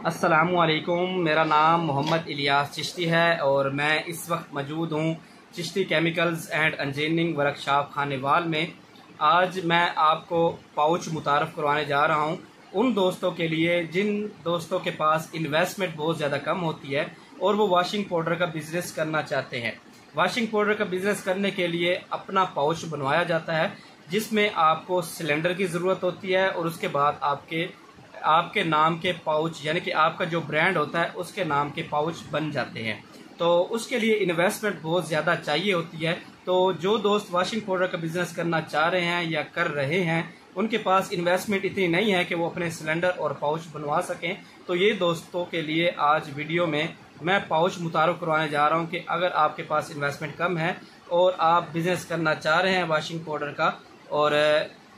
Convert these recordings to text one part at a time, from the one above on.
अस्सलामुअलैकुम। मेरा नाम मोहम्मद इलियास चिश्ती है और मैं इस वक्त मौजूद हूँ Chishti chemicals and engineering workshop Khanewal में। आज मैं आपको पाउच मुतारफ़ करवाने जा रहा हूँ उन दोस्तों के लिए जिन दोस्तों के पास इन्वेस्टमेंट बहुत ज़्यादा कम होती है और वो वॉशिंग पाउडर का बिज़नेस करना चाहते हैं। वॉशिंग पाउडर का बिज़नेस करने के लिए अपना पाउच बनवाया जाता है जिसमें आपको सिलेंडर की ज़रूरत होती है और उसके बाद आपके नाम के पाउच यानी कि आपका जो ब्रांड होता है उसके नाम के पाउच बन जाते हैं। तो उसके लिए इन्वेस्टमेंट बहुत ज़्यादा चाहिए होती है। तो जो दोस्त वॉशिंग पाउडर का बिज़नेस करना चाह रहे हैं या कर रहे हैं उनके पास इन्वेस्टमेंट इतनी नहीं है कि वो अपने सिलेंडर और पाउच बनवा सकें, तो ये दोस्तों के लिए आज वीडियो में मैं पाउच मुतारफ़ करवाने जा रहा हूँ कि अगर आपके पास इन्वेस्टमेंट कम है और आप बिज़नेस करना चाह रहे हैं वॉशिंग पाउडर का और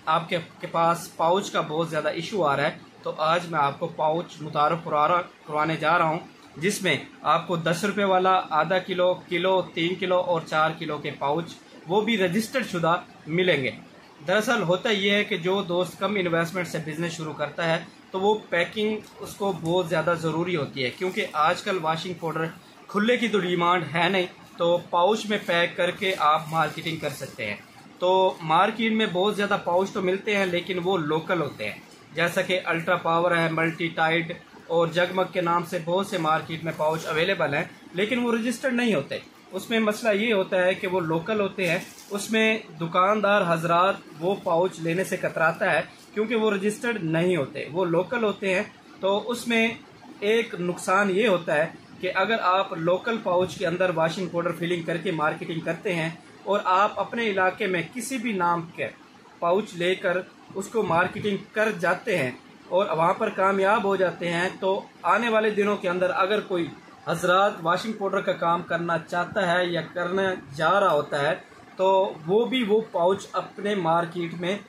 आपके पास पाउच का बहुत ज़्यादा इशू आ रहा है, तो आज मैं आपको पाउच मुतारफ़ करवाने जा रहा हूँ जिसमें आपको 10 रुपये वाला, आधा किलो, किलो, 3 किलो और 4 किलो के पाउच वो भी रजिस्टर्ड शुदा मिलेंगे। दरअसल होता ये है कि जो दोस्त कम इन्वेस्टमेंट से बिज़नेस शुरू करता है तो वो पैकिंग उसको बहुत ज़्यादा ज़रूरी होती है, क्योंकि आजकल वॉशिंग पाउडर खुले की तो डिमांड है नहीं, तो पाउच में पैक करके आप मार्केटिंग कर सकते हैं। तो मार्केट में बहुत ज़्यादा पाउच तो मिलते हैं लेकिन वो लोकल होते हैं, जैसा कि अल्ट्रा पावर है, मल्टी टाइड और जगमग के नाम से बहुत से मार्केट में पाउच अवेलेबल हैं, लेकिन वो रजिस्टर्ड नहीं होते। उसमें मसला ये होता है कि वो लोकल होते हैं, उसमें दुकानदार हजरात वो पाउच लेने से कतराता है क्योंकि वो रजिस्टर्ड नहीं होते, वो लोकल होते हैं। तो उसमें एक नुकसान ये होता है कि अगर आप लोकल पाउच के अंदर वॉशिंग पाउडर फिलिंग करके मार्केटिंग करते हैं और आप अपने इलाके में किसी भी नाम के पाउच लेकर उसको मार्केटिंग कर जाते हैं और वहाँ पर कामयाब हो जाते हैं, तो आने वाले दिनों के अंदर अगर कोई हजरात वॉशिंग पाउडर का काम करना चाहता है या करने जा रहा होता है तो वो पाउच अपने मार्केट में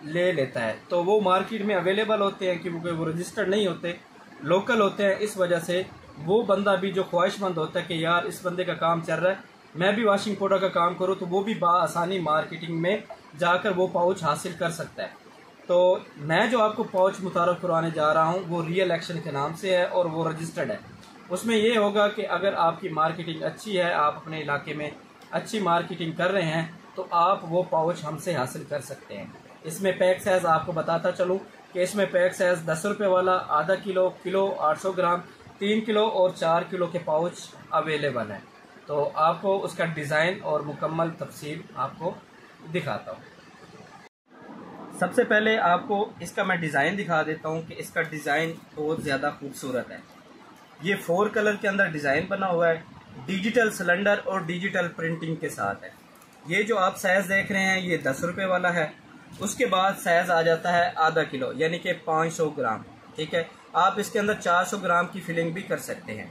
ले लेता है। तो वो मार्केट में अवेलेबल होते हैं क्योंकि वो रजिस्टर्ड नहीं होते, लोकल होते हैं। इस वजह से वो बंदा भी जो ख्वाहिशमंद होता है कि यार इस बंदे का काम चल रहा है, मैं भी वॉशिंग पाउडर का काम करूँ, तो वो भी आसानी मार्केटिंग में जाकर वो पाउच हासिल कर सकता है। तो मैं जो आपको पाउच मुतारफ़ करवाने जा रहा हूँ वो रियल एक्शन के नाम से है और वो रजिस्टर्ड है। उसमें ये होगा कि अगर आपकी मार्केटिंग अच्छी है, आप अपने इलाके में अच्छी मार्केटिंग कर रहे हैं, तो आप वो पाउच हमसे हासिल कर सकते हैं। इसमें पैक साइज़ आपको बताता चलूँ कि इसमें पैक साइज़ 10 रुपये वाला, आधा किलो, किलो 800 ग्राम, 3 किलो और 4 किलो के पाउच अवेलेबल हैं। तो आपको उसका डिज़ाइन और मुकम्मल तफसील आपको दिखाता हूँ। सबसे पहले आपको इसका मैं डिज़ाइन दिखा देता हूँ कि इसका डिज़ाइन बहुत ज़्यादा खूबसूरत है। ये 4 कलर के अंदर डिज़ाइन बना हुआ है, डिजिटल सिलेंडर और डिजिटल प्रिंटिंग के साथ है। ये जो आप साइज़ देख रहे हैं ये 10 रुपये वाला है। उसके बाद साइज़ आ जाता है आधा किलो यानी कि 500 ग्राम, ठीक है। आप इसके अंदर 400 ग्राम की फिलिंग भी कर सकते हैं।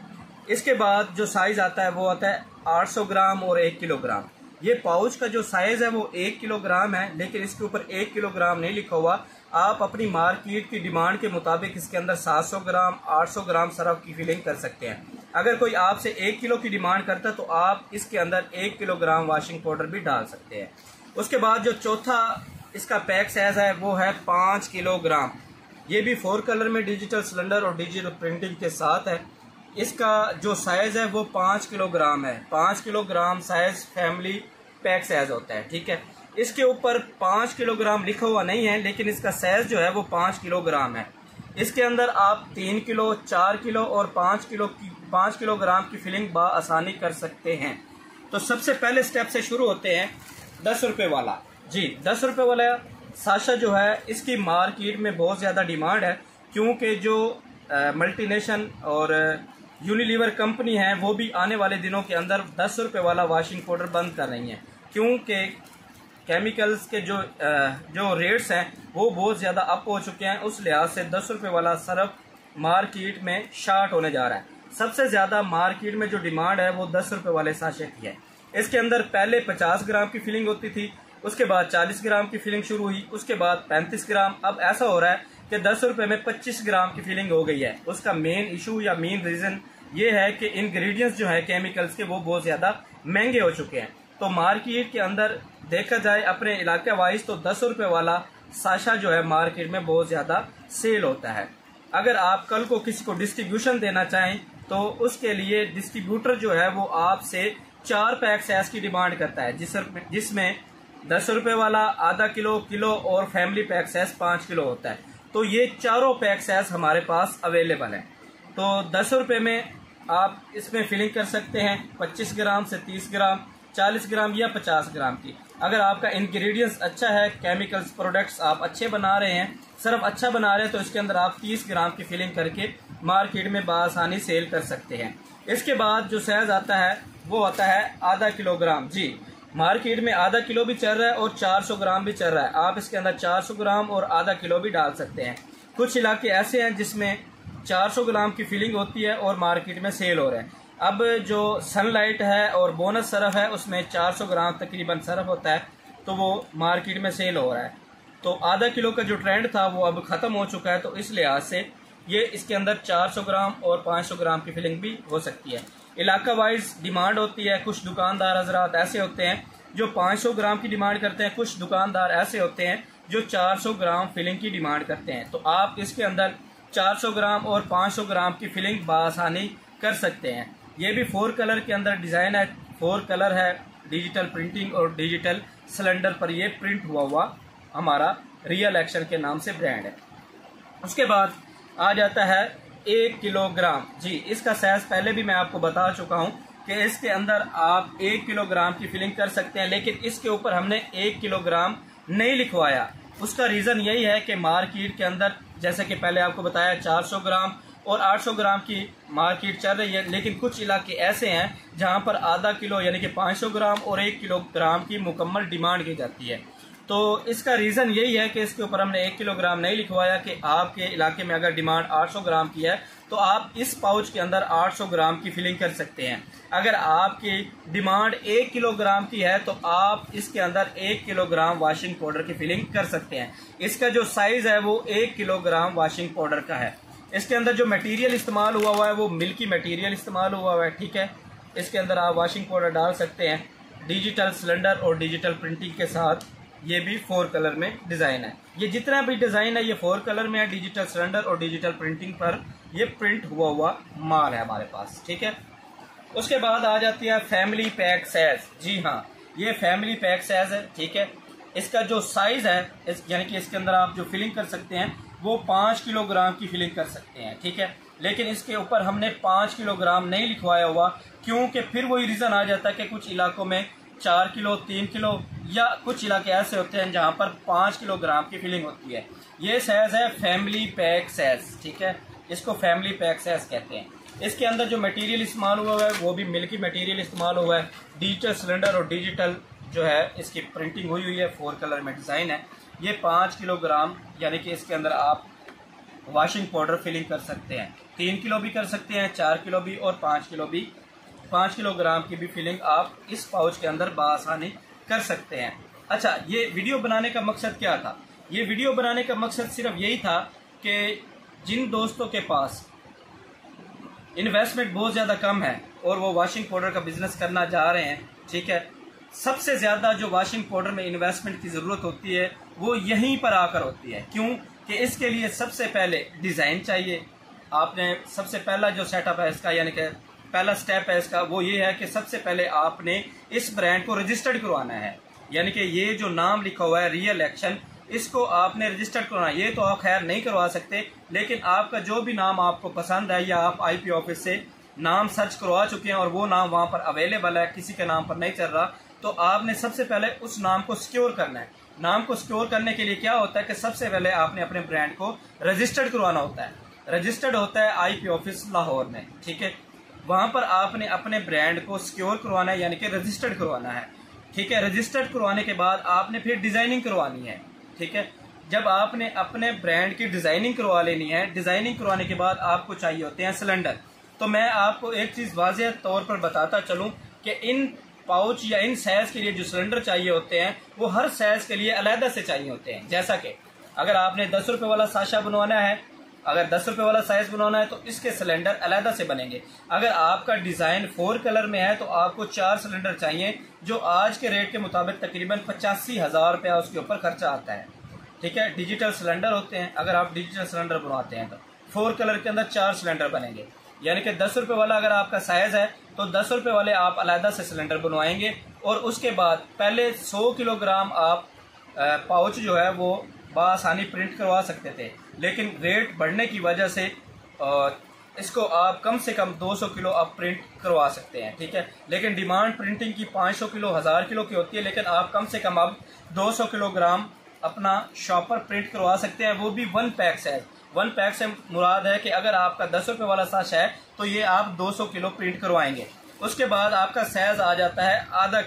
इसके बाद जो साइज़ आता है वो आता है 800 ग्राम और 1 किलोग्राम। ये पाउच का जो साइज़ है वो 1 किलोग्राम है, लेकिन इसके ऊपर 1 किलोग्राम नहीं लिखा हुआ। आप अपनी मार्केट की डिमांड के मुताबिक इसके अंदर 700 ग्राम 800 ग्राम सरफ की फिलिंग कर सकते हैं। अगर कोई आपसे 1 किलो की डिमांड करता है तो आप इसके अंदर 1 किलोग्राम वॉशिंग पाउडर भी डाल सकते हैं। उसके बाद जो चौथा इसका पैक साइज़ है वो है 5 किलोग्राम। ये भी 4 कलर में डिजिटल सिलेंडर और डिजिटल प्रिंटिंग के साथ है। इसका जो साइज़ है वो 5 किलोग्राम है। 5 kilogram size family pack size होता है, ठीक है। इसके ऊपर 5 किलोग्राम लिखा हुआ नहीं है, लेकिन इसका साइज़ जो है वो 5 किलोग्राम है। इसके अंदर आप 3 किलो, 4 किलो और 5 किलोग्राम की फिलिंग आसानी कर सकते हैं। तो सबसे पहले स्टेप से शुरू होते हैं 10 रुपये वाला। जी, 10 रुपये वाला साशा जो है इसकी मार्केट में बहुत ज़्यादा डिमांड है, क्योंकि जो मल्टीनेशनल और यूनिलीवर कंपनी है वो भी आने वाले दिनों के अंदर 10 रुपये वाला वॉशिंग पाउडर बंद कर रही हैं, क्योंकि केमिकल्स के जो रेट्स हैं वो बहुत ज़्यादा अप हो चुके हैं। उस लिहाज से 10 रुपये वाला सरफ मार्केट में शार्ट होने जा रहा है। सबसे ज़्यादा मार्केट में जो डिमांड है वो 10 रुपये वाले साशे की है। इसके अंदर पहले 50 ग्राम की फिलिंग होती थी, उसके बाद 40 ग्राम की फिलिंग शुरू हुई, उसके बाद 35 ग्राम। अब ऐसा हो रहा है कि 10 रुपये में 25 ग्राम की फिलिंग हो गई है। उसका मेन इशू या मेन रीज़न ये है कि इंग्रेडिएंट्स जो है केमिकल्स के वो बहुत ज़्यादा महंगे हो चुके हैं। तो मार्केट के अंदर देखा जाए अपने इलाके वाइज तो 10 रुपये वाला साशा जो है मार्केट में बहुत ज़्यादा सेल होता है। अगर आप कल को किसी को डिस्ट्रीब्यूशन देना चाहें तो उसके लिए डिस्ट्रीब्यूटर जो है वो आपसे 4 पैक सैस की डिमांड करता है, जिसमें 10 रुपए वाला, आधा किलो, किलो और फैमिली पैक सैस 5 किलो होता है। तो ये चारों पैक सैस हमारे पास अवेलेबल है। तो 10 रुपए में आप इसमें फिलिंग कर सकते हैं 25 ग्राम से 30 ग्राम, 40 ग्राम या 50 ग्राम की। अगर आपका इंग्रेडिएंट्स अच्छा है, केमिकल्स प्रोडक्ट्स आप अच्छे बना रहे हैं, सिर्फ अच्छा बना रहे हैं, तो इसके अंदर आप 30 ग्राम की फिलिंग करके मार्केट में बआसानी सेल कर सकते हैं। इसके बाद जो साइज आता है वो आता है आधा किलोग्राम। जी, मार्केट में आधा किलो भी चल रहा है और 400 ग्राम भी चल रहा है। आप इसके अंदर 400 ग्राम और आधा किलो भी डाल सकते हैं। कुछ इलाके ऐसे हैं जिसमें 400 ग्राम की फिलिंग होती है और मार्केट में सेल हो रहा है। अब जो सनलाइट है और बोनस सरफ है उसमें 400 ग्राम तकरीबन सरफ होता है, तो वो मार्केट में सेल हो रहा है। तो आधा किलो का जो ट्रेंड था वो अब खत्म हो चुका है, तो इस लिहाज से ये इसके अंदर 400 ग्राम और 500 ग्राम की फिलिंग भी हो सकती है। इलाका वाइज डिमांड होती है। कुछ दुकानदार हजरात ऐसे होते हैं जो 500 ग्राम की डिमांड करते हैं, कुछ दुकानदार ऐसे होते हैं जो 400 ग्राम फिलिंग की डिमांड करते हैं। तो आप इसके अंदर 400 ग्राम और 500 ग्राम की फिलिंग बआसानी कर सकते हैं। ये भी 4 कलर के अंदर डिज़ाइन है। 4 कलर है, डिजिटल प्रिंटिंग और डिजिटल सिलेंडर पर ये प्रिंट हुआ हमारा रियल एक्शन के नाम से ब्रांड है। उसके बाद आ जाता है 1 किलोग्राम। जी, इसका साइज पहले भी मैं आपको बता चुका हूं कि इसके अंदर आप 1 किलोग्राम की फिलिंग कर सकते हैं, लेकिन इसके ऊपर हमने 1 किलोग्राम नहीं लिखवाया। उसका रीज़न यही है कि मार्केट के अंदर जैसे कि पहले आपको बताया 400 ग्राम और 800 ग्राम की मार्केट चल रही है, लेकिन कुछ इलाके ऐसे हैं जहां पर आधा किलो यानी कि 500 ग्राम और 1 किलोग्राम की मुकम्मल डिमांड की जाती है। तो इसका रीज़न यही है कि इसके ऊपर हमने 1 किलोग्राम नहीं लिखवाया कि आपके इलाके में अगर डिमांड 800 ग्राम की है तो आप इस पाउच के अंदर 800 ग्राम की फिलिंग कर सकते हैं। अगर आपकी डिमांड 1 किलोग्राम की है तो आप इसके अंदर 1 किलोग्राम वॉशिंग पाउडर की फिलिंग कर सकते हैं। इसका जो साइज है वो 1 किलोग्राम वॉशिंग पाउडर का है। इसके अंदर जो मटेरियल इस्तेमाल हुआ है वो मिल्की मटेरियल इस्तेमाल हुआ है, ठीक है। इसके अंदर आप वॉशिंग पाउडर डाल सकते हैं। डिजिटल सिलेंडर और डिजिटल प्रिंटिंग के साथ ये भी 4 कलर में डिज़ाइन है। ये जितना भी डिज़ाइन है ये 4 कलर में है। डिजिटल सिलेंडर और डिजिटल प्रिंटिंग पर ये प्रिंट हुआ माल है हमारे पास, ठीक है। उसके बाद आ जाती है फैमिली पैक साइज। जी हाँ, ये फैमिली पैक साइज है, ठीक है। इसका जो साइज है यानी कि इसके अंदर आप जो फिलिंग कर सकते हैं वो 5 किलोग्राम की फिलिंग कर सकते हैं, ठीक है। लेकिन इसके ऊपर हमने 5 किलोग्राम नहीं लिखवाया हुआ, क्योंकि फिर वही रीज़न आ जाता है कि कुछ इलाकों में 4 किलो, 3 किलो या कुछ इलाके ऐसे होते हैं जहां पर 5 किलोग्राम की फिलिंग होती है। ये साइज है फैमिली पैक साइज, ठीक है। इसको फैमिली पैक साइज कहते हैं। इसके अंदर जो मटेरियल इस्तेमाल हुआ है वो भी मिल्की मटेरियल इस्तेमाल हुआ है। डिजिटल सिलेंडर और डिजिटल जो है इसकी प्रिंटिंग हुई है, 4 कलर में डिज़ाइन है। ये 5 किलोग्राम यानी कि इसके अंदर आप वॉशिंग पाउडर फिलिंग कर सकते हैं। 3 किलो भी कर सकते हैं, 4 किलो भी और 5 किलो भी। 5 किलोग्राम की भी फिलिंग आप इस पाउच के अंदर बआसानी कर सकते हैं। अच्छा, ये वीडियो बनाने का मकसद क्या था? ये वीडियो बनाने का मकसद सिर्फ यही था कि जिन दोस्तों के पास इन्वेस्टमेंट बहुत ज़्यादा कम है और वो वॉशिंग पाउडर का बिजनेस करना चाह रहे हैं, ठीक है। सबसे ज़्यादा जो वॉशिंग पाउडर में इन्वेस्टमेंट की ज़रूरत होती है वो यहीं पर आकर होती है। क्यों कि इसके लिए सबसे पहले डिज़ाइन चाहिए। आपने सबसे पहला जो सेटअप है इसका यानी कि पहला स्टेप है इसका वो ये है कि सबसे पहले आपने इस ब्रांड को रजिस्टर्ड करवाना है। यानी कि ये जो नाम लिखा हुआ है रियल एक्शन, इसको आपने रजिस्टर्ड करवाना है। ये तो आप खैर नहीं करवा सकते, लेकिन आपका जो भी नाम आपको पसंद है या आप आईपी ऑफिस से नाम सर्च करवा चुके हैं और वो नाम वहाँ पर अवेलेबल है, किसी के नाम पर नहीं चल रहा, तो आपने सबसे पहले उस नाम को सिक्योर करना है। नाम को सिक्योर करने के लिए क्या होता है कि सबसे पहले आपने अपने ब्रांड को रजिस्टर्ड करवाना होता है। रजिस्टर्ड होता है आईपी ऑफिस लाहौर में, ठीक है। वहां पर आपने अपने ब्रांड को सिक्योर करवाना है यानी कि रजिस्टर्ड करवाना है, ठीक है। रजिस्टर्ड करवाने के बाद आपने फिर डिजाइनिंग करवानी है, ठीक है। जब आपने अपने ब्रांड की डिजाइनिंग करवा लेनी है, डिजाइनिंग करवाने के बाद आपको चाहिए होते हैं सिलेंडर। तो मैं आपको एक चीज वाज़ेह तौर पर बताता चलूं कि इन पाउच या इन साइज के लिए जो सिलेंडर चाहिए होते हैं वो हर साइज के लिए अलग से चाहिए होते हैं। जैसा कि अगर आपने 10 रुपए वाला साशा बनवाना है, अगर 10 रुपए वाला साइज बनवाना है तो इसके सिलेंडर अलग से बनेंगे। अगर आपका डिजाइन 4 कलर में है तो आपको 4 सिलेंडर चाहिए, जो आज के रेट के मुताबिक तकरीबन 85,000 रुपया उसके ऊपर खर्चा आता है, ठीक है। डिजिटल सिलेंडर होते हैं, अगर आप डिजिटल सिलेंडर बनवाते हैं तो 4 कलर के अंदर 4 सिलेंडर बनेंगे। यानी कि 10 रुपये वाला अगर आपका साइज़ है तो 10 रुपये वाले आप अलहदा से सिलेंडर बनवाएंगे, और उसके बाद पहले 100 किलोग्राम आप पाउच जो है वो बआसानी प्रिंट करवा सकते थे, लेकिन रेट बढ़ने की वजह से इसको आप कम से कम 200 किलो आप प्रिंट करवा सकते हैं, ठीक है। लेकिन डिमांड प्रिंटिंग की 500 किलो 1000 किलो की होती है, लेकिन आप कम से कम अब 200 किलोग्राम अपना शॉपर प्रिंट करवा सकते हैं, वो भी 1 पैक साइज। 1 पैक से मुराद है कि अगर आपका 10 रुपये वाला साश है तो ये आप 200 किलो प्रिंट करवाएंगे। उसके बाद आपका साइज आ जाता है आधा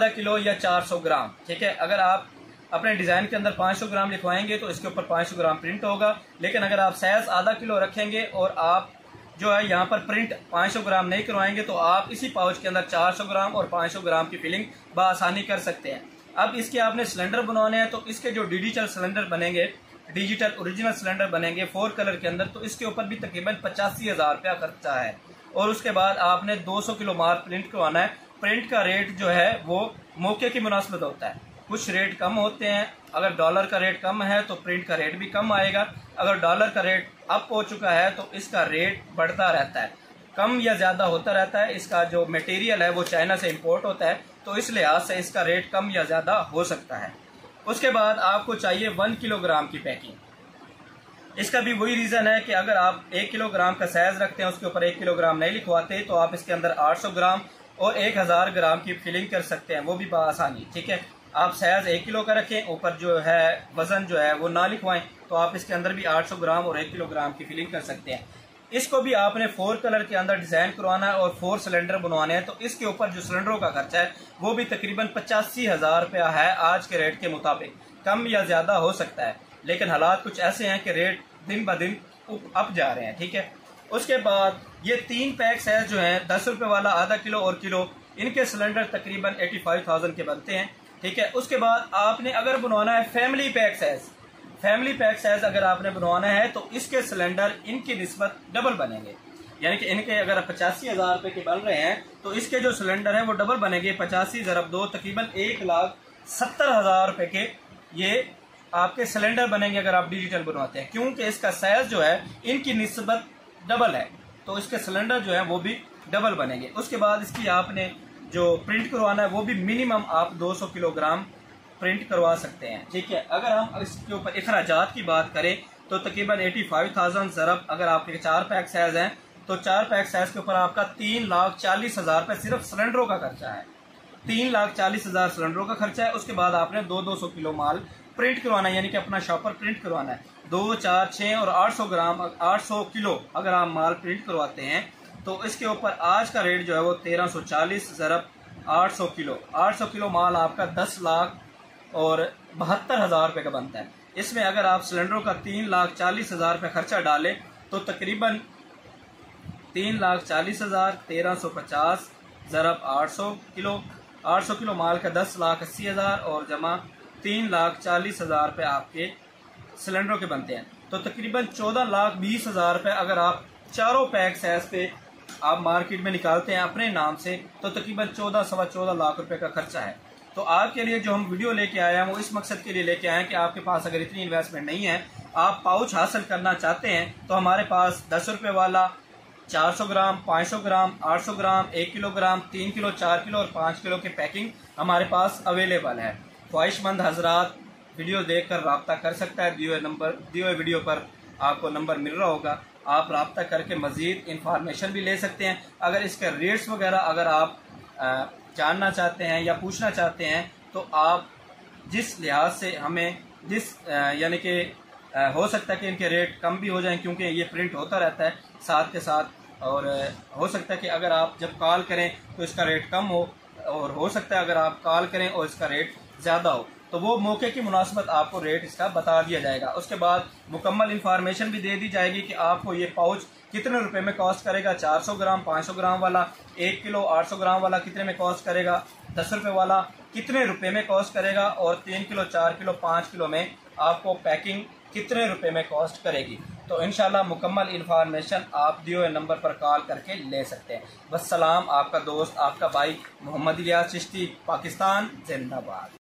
किलो या 400 ग्राम, ठीक है। अगर आप अपने डिज़ाइन के अंदर 500 ग्राम लिखवाएंगे तो इसके ऊपर 500 ग्राम प्रिंट होगा, लेकिन अगर आप साइज आधा किलो रखेंगे और आप जो है यहाँ पर प्रिंट 500 ग्राम नहीं करवाएंगे तो आप इसी पाउच के अंदर 400 ग्राम और 500 ग्राम की फिलिंग बआसानी कर सकते हैं। अब इसके आपने सिलेंडर बनवाने हैं तो इसके जो डिजिटल सिलेंडर बनेंगे, डिजिटल ओरिजिनल सिलेंडर बनेंगे 4 कलर के अंदर, तो इसके ऊपर भी तकरीबन 85,000 रुपया खर्चा है। और उसके बाद आपने 200 किलो माल प्रिंट करवाना है। प्रिंट का रेट जो है वो मौके की मुनासिबत होता है, कुछ रेट कम होते हैं। अगर डॉलर का रेट कम है तो प्रिंट का रेट भी कम आएगा, अगर डॉलर का रेट अप हो चुका है तो इसका रेट बढ़ता रहता है, कम या ज़्यादा होता रहता है। इसका जो मटेरियल है वो चाइना से इंपोर्ट होता है, तो इस लिहाज से इसका रेट कम या ज़्यादा हो सकता है। उसके बाद आपको चाहिए 1 किलोग्राम की पैकिंग। इसका भी वही रीज़न है कि अगर आप 1 किलोग्राम का साइज रखते हैं, उसके ऊपर 1 किलोग्राम नहीं लिखवाते, तो आप इसके अंदर 800 ग्राम और 1000 ग्राम की फिलिंग कर सकते हैं, वो भी बआसानी, ठीक है। आप साइज 1 किलो का रखें, ऊपर जो है वजन जो है वो ना लिखवाएं, तो आप इसके अंदर भी 800 ग्राम और 1 किलोग्राम की फिलिंग कर सकते हैं। इसको भी आपने 4 कलर के अंदर डिज़ाइन करवाना है और 4 सिलेंडर बनवाने हैं, तो इसके ऊपर जो सिलेंडरों का खर्चा है वो भी तकरीबन 85,000 रुपया है आज के रेट के मुताबिक। कम या ज़्यादा हो सकता है, लेकिन हालात कुछ ऐसे हैं कि रेट दिन ब दिन अप जा रहे हैं, ठीक है। उसके बाद ये 3 पैक साइज जो हैं 10 रुपये वाला, आधा किलो और किलो, इनके सिलेंडर तकरीबन 85,000 के बनते हैं, ठीक है। उसके बाद आपने अगर बनवाना है फैमिली पैक साइज अगर आपने बनवाना है तो इसके सिलेंडर इनकी निस्बत डबल बनेंगे। यानी कि इनके अगर 85,000 रुपये के बन रहे हैं तो इसके जो सिलेंडर हैं वो डबल बनेंगे। 85 × 2 तकरीबन 1,70,000 रुपये के ये आपके सिलेंडर बनेंगे अगर आप डिजिटल बनवाते हैं, क्योंकि इसका साइज जो है इनकी निस्बत डबल है, तो इसके सिलेंडर जो है वो भी डबल बनेंगे। उसके बाद इसकी आपने जो प्रिंट करवाना है वो भी मिनिमम आप 200 किलोग्राम प्रिंट करवा सकते हैं, ठीक है। अगर हम इसके ऊपर अखराजात की बात करें तो तकरीबन 85,000 ज़रब, अगर आपके 4 पैक साइज हैं तो 4 पैक साइज के ऊपर आपका 3,40,000 रुपये सिर्फ सिलेंडरों का खर्चा है। 3,40,000 सिलेंडरों का खर्चा है। उसके बाद आपने 200 किलो माल प्रिंट करवाना है, यानी कि अपना शॉपर प्रिंट करवाना है। 2, 4, 6 और 800 ग्राम 800 किलो अगर आप माल प्रिंट करवाते हैं तो इसके ऊपर आज का रेट जो है वो 1340 ज़रब 800 किलो माल आपका 10,72,000 रुपये का बनता है। इसमें अगर आप सिलेंडरों का 3,40,000 रुपये खर्चा डालें तो तकरीबन 3,40,000 1350 ज़रब 800 किलो माल का 10,80,000 और जमा 3,40,000 रुपये आपके सिलेंडरों के बनते हैं। तो तकरीबन 14,20,000 रुपये अगर आप चारों पैक साइज पे आप मार्केट में निकालते हैं अपने नाम से तो तकरीबन 14-14.25 लाख रुपए का खर्चा है। तो आपके लिए जो हम वीडियो लेके आए हैं वो इस मकसद के लिए लेके आए हैं कि आपके पास अगर इतनी इन्वेस्टमेंट नहीं है, आप पाउच हासिल करना चाहते हैं, तो हमारे पास 10 रुपये वाला 400 ग्राम, 500 ग्राम, 800 ग्राम, 1 किलोग्राम, 3 किलो, 4 किलो और 5 किलो की पैकिंग हमारे पास अवेलेबल है। ख्वाहिशमंद हजरात वीडियो देखकर रब्ता कर सकता है। दिए हुए वीडियो पर आपको नंबर मिल रहा होगा, आप रब्ता करके मज़ीद इंफॉर्मेशन भी ले सकते हैं। अगर इसके रेट्स वगैरह अगर आप जानना चाहते हैं या पूछना चाहते हैं तो आप जिस लिहाज से हमें यानी कि हो सकता है कि इनके रेट कम भी हो जाएं, क्योंकि ये प्रिंट होता रहता है साथ के साथ, और हो सकता है कि अगर आप जब कॉल करें तो इसका रेट कम हो, और हो सकता है अगर आप कॉल करें और इसका रेट ज़्यादा हो तो वो मौके की मुनासिबत आपको रेट इसका बता दिया जाएगा। उसके बाद मुकम्मल इंफॉर्मेशन भी दे दी जाएगी कि आपको ये पाउच कितने रुपए में कॉस्ट करेगा, 400 ग्राम 500 ग्राम वाला, 1 किलो 800 ग्राम वाला कितने में कॉस्ट करेगा, 10 रुपये वाला कितने रुपए में कॉस्ट करेगा, और 3 किलो 4 किलो 5 किलो में आपको पैकिंग कितने रुपए में कॉस्ट करेगी। तो इंशाल्लाह मुकम्मल इंफॉर्मेशन आप दिए हुए नंबर पर कॉल करके ले सकते हैं। वस्सलाम, आपका दोस्त आपका भाई मोहम्मद इलियास चिश्ती, पाकिस्तान जिंदाबाद।